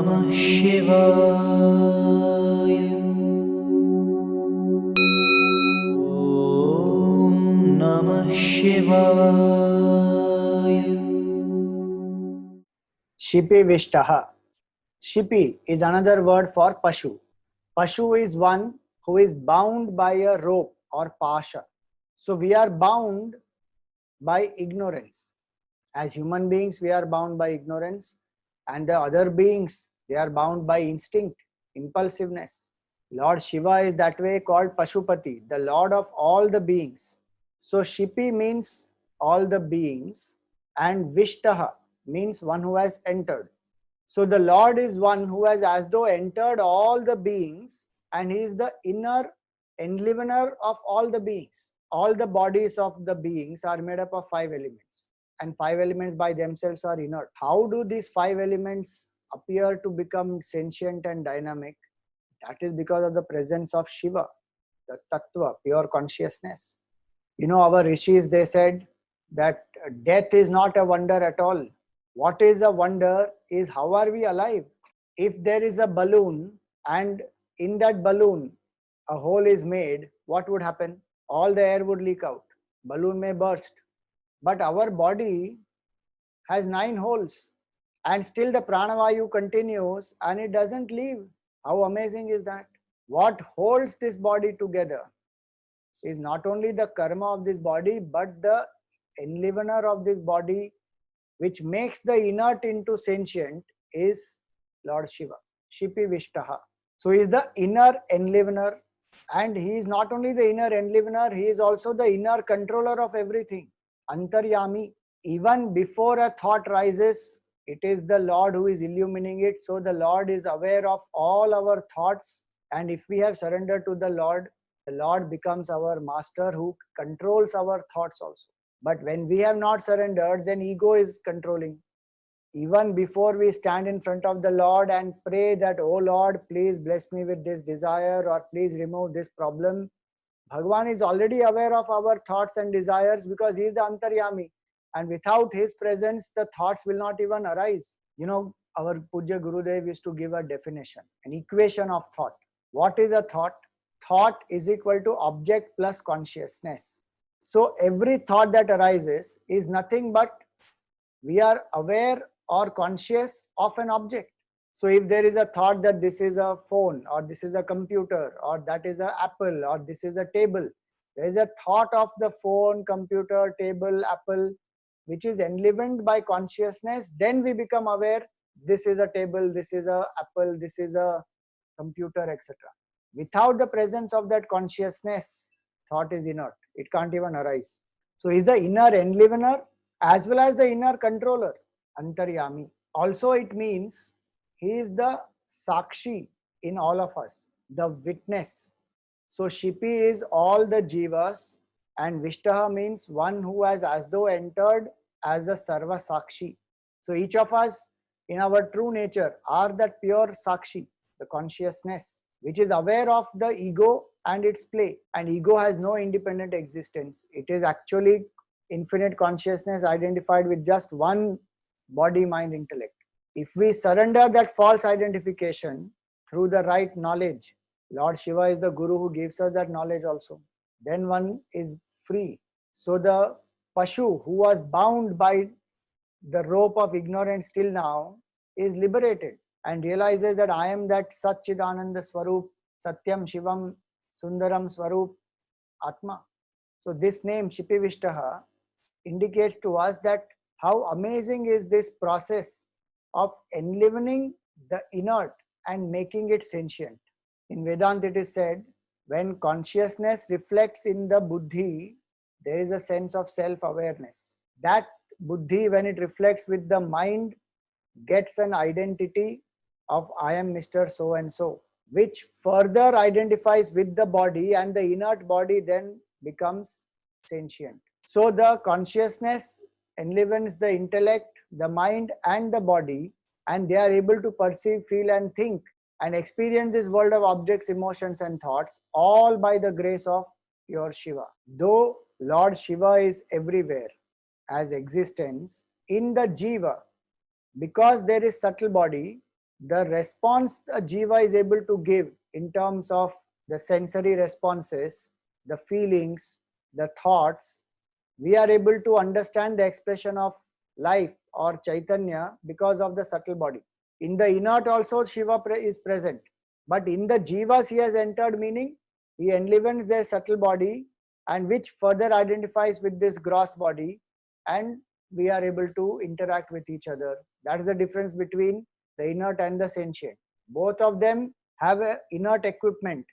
Namah Shivaya. Om Namah Shivaya. Shipi Vishtaha. Shipi is another word for Pashu. Pashu is one who is bound by a rope or pasha. So we are bound by ignorance. As human beings, we are bound by ignorance, and the other beings, they are bound by instinct, impulsiveness. Lord Shiva is that way called Pashupati, the Lord of all the beings. So Shipi means all the beings, and Vishtaha means one who has entered. So the Lord is one who has as though entered all the beings, and he is the inner enlivener of all the beings. All the bodies of the beings are made up of 5 elements, and 5 elements by themselves are inert. How do these 5 elements appear to become sentient and dynamic? That is because of the presence of Shiva, the Tattva, pure consciousness. You know, our rishis, they said that death is not a wonder at all. What is a wonder is how are we alive? If there is a balloon and in that balloon a hole is made, what would happen? All the air would leak out. Balloon may burst. But our body has 9 holes and still the pranavayu continues and it doesn't leave. How amazing is that? What holds this body together is not only the karma of this body but the enlivener of this body, which makes the inert into sentient, is Lord Shiva, Shipi Vishtaha. So he is the inner enlivener, and he is not only the inner enlivener, he is also the inner controller of everything. Antaryami. Even before a thought rises, it is the Lord who is illumining it. So the Lord is aware of all our thoughts, and if we have surrendered to the Lord becomes our master who controls our thoughts also. But when we have not surrendered, then ego is controlling. Even before we stand in front of the Lord and pray that, oh Lord, please bless me with this desire or please remove this problem, Bhagavan is already aware of our thoughts and desires because he is the Antaryami. And without his presence, the thoughts will not even arise. You know, our Pujya Gurudev used to give a definition, an equation of thought. What is a thought? Thought is equal to object plus consciousness. So every thought that arises is nothing but we are aware or conscious of an object. So if there is a thought that this is a phone or this is a computer or that is an apple or this is a table, there is a thought of the phone, computer, table, apple, which is enlivened by consciousness. Then we become aware this is a table, this is a apple, this is a computer, etc. Without the presence of that consciousness, thought is inert. It can't even arise. So he is the inner enlivener as well as the inner controller, Antaryami. Also it means he is the Sakshi in all of us, the witness. So Shipi is all the jivas and Vishtaha means one who has as though entered as a Sarva Sakshi. So each of us in our true nature are that pure Sakshi, the consciousness, which is aware of the ego and its play. And ego has no independent existence. It is actually infinite consciousness identified with just one body, mind, intellect. If we surrender that false identification through the right knowledge, Lord Shiva is the Guru who gives us that knowledge also, then one is free. So the Pashu who was bound by the rope of ignorance till now is liberated and realizes that I am that Satchidananda Swarup, Satyam Shivam Sundaram Swarup Atma. So this name Shipi Vishtaha indicates to us that how amazing is this process of enlivening the inert and making it sentient. In Vedanta it is said, when consciousness reflects in the buddhi, there is a sense of self-awareness. That buddhi, when it reflects with the mind, gets an identity of I am Mr. So and so, which further identifies with the body, and the inert body then becomes sentient. So the consciousness enlivens the intellect, the mind and the body, and they are able to perceive, feel and think and experience this world of objects, emotions and thoughts, all by the grace of pure Shiva. Though Lord Shiva is everywhere as existence, in the jiva, because there is subtle body, the response a jiva is able to give in terms of the sensory responses, the feelings, the thoughts, we are able to understand the expression of life or Chaitanya because of the subtle body. In the inert also Shiva is present, but in the jivas he has entered, meaning he enlivens their subtle body and which further identifies with this gross body, and we are able to interact with each other. That is the difference between the inert and the sentient. Both of them have a inert equipment,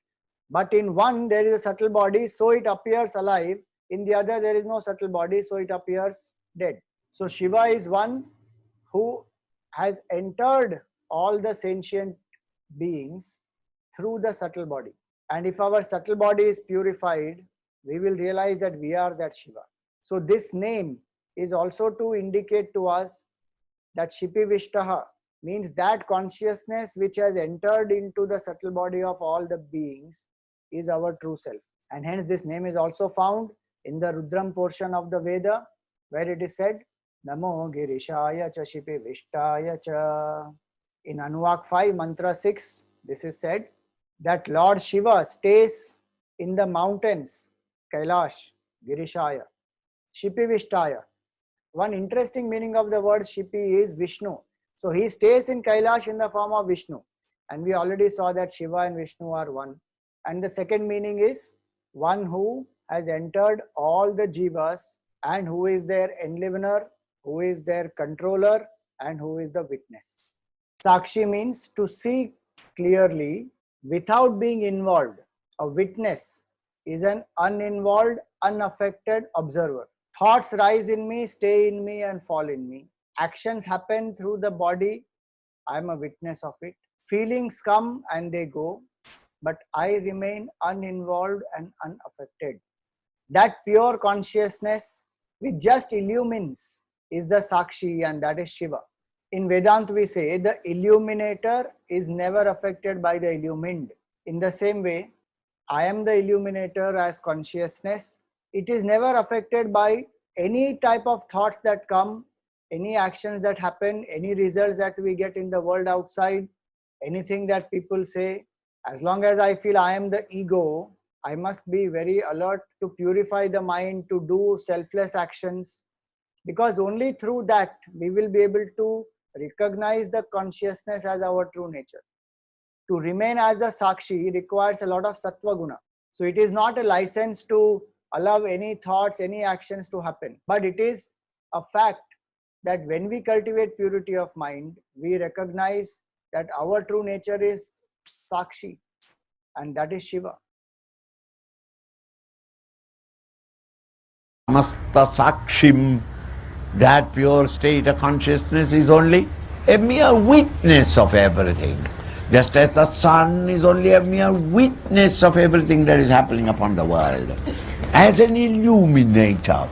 but in one there is a subtle body, so it appears alive. In the other there is no subtle body, so it appears dead. So Shiva is one who has entered all the sentient beings through the subtle body. And if our subtle body is purified, we will realize that we are that Shiva. So this name is also to indicate to us that Shipi Vishtaha means that consciousness which has entered into the subtle body of all the beings is our true self. And hence this name is also found in the Rudram portion of the Veda, where it is said, Namo Girishaya cha Shipi Vishtaya cha. In Anuvak 5, Mantra 6, this is said that Lord Shiva stays in the mountains, Kailash, Girishaya, Shipi Vishtaya. One interesting meaning of the word Shipi is Vishnu. So he stays in Kailash in the form of Vishnu. And we already saw that Shiva and Vishnu are one. And the second meaning is one who has entered all the jivas and who is their enlivener, who is their controller, and who is the witness. Sakshi means to see clearly without being involved. A witness is an uninvolved, unaffected observer. Thoughts rise in me, stay in me, and fall in me. Actions happen through the body. I am a witness of it. Feelings come and they go, but I remain uninvolved and unaffected. That pure consciousness which just illumines is the Sakshi, and that is Shiva. In Vedanta we say the illuminator is never affected by the illumined. In the same way, I am the illuminator as consciousness. It is never affected by any type of thoughts that come, any actions that happen, any results that we get in the world outside, anything that people say. As long as I feel I am the ego, I must be very alert to purify the mind, to do selfless actions, because only through that we will be able to recognize the consciousness as our true nature. To remain as a Sakshi requires a lot of Sattva Guna. So it is not a license to allow any thoughts, any actions to happen. But it is a fact that when we cultivate purity of mind, we recognize that our true nature is Sakshi, and that is Shiva. Samasta Sakshim, that pure state of consciousness is only a mere witness of everything. Just as the sun is only a mere witness of everything that is happening upon the world. As an illuminator.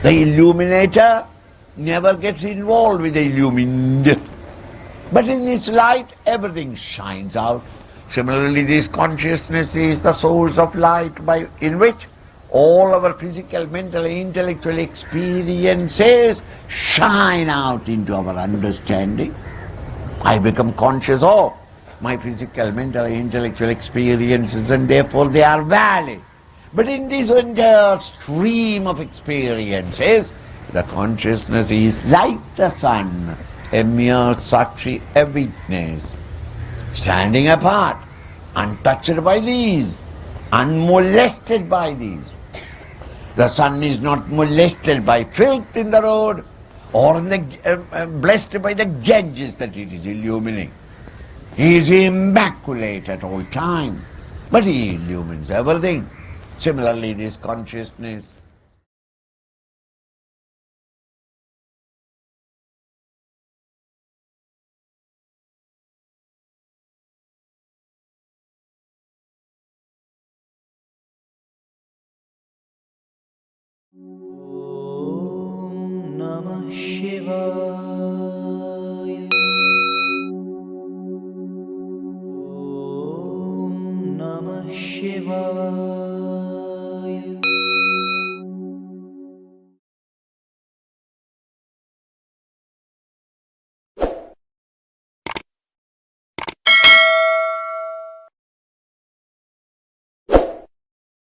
The illuminator never gets involved with the illumined. But in this light, everything shines out. Similarly, this consciousness is the source of light in which all our physical, mental, intellectual experiences shine out into our understanding. I become conscious of my physical, mental, intellectual experiences, and therefore they are valid. But in this entire stream of experiences, the consciousness is like the sun, a mere Sakshi, a witness, standing apart, untouched by these, unmolested by these. The sun is not molested by filth in the road or blessed by the Ganges that it is illumining. He is immaculate at all times, but he illumines everything. Similarly, this consciousness. Om Namah Shivaya.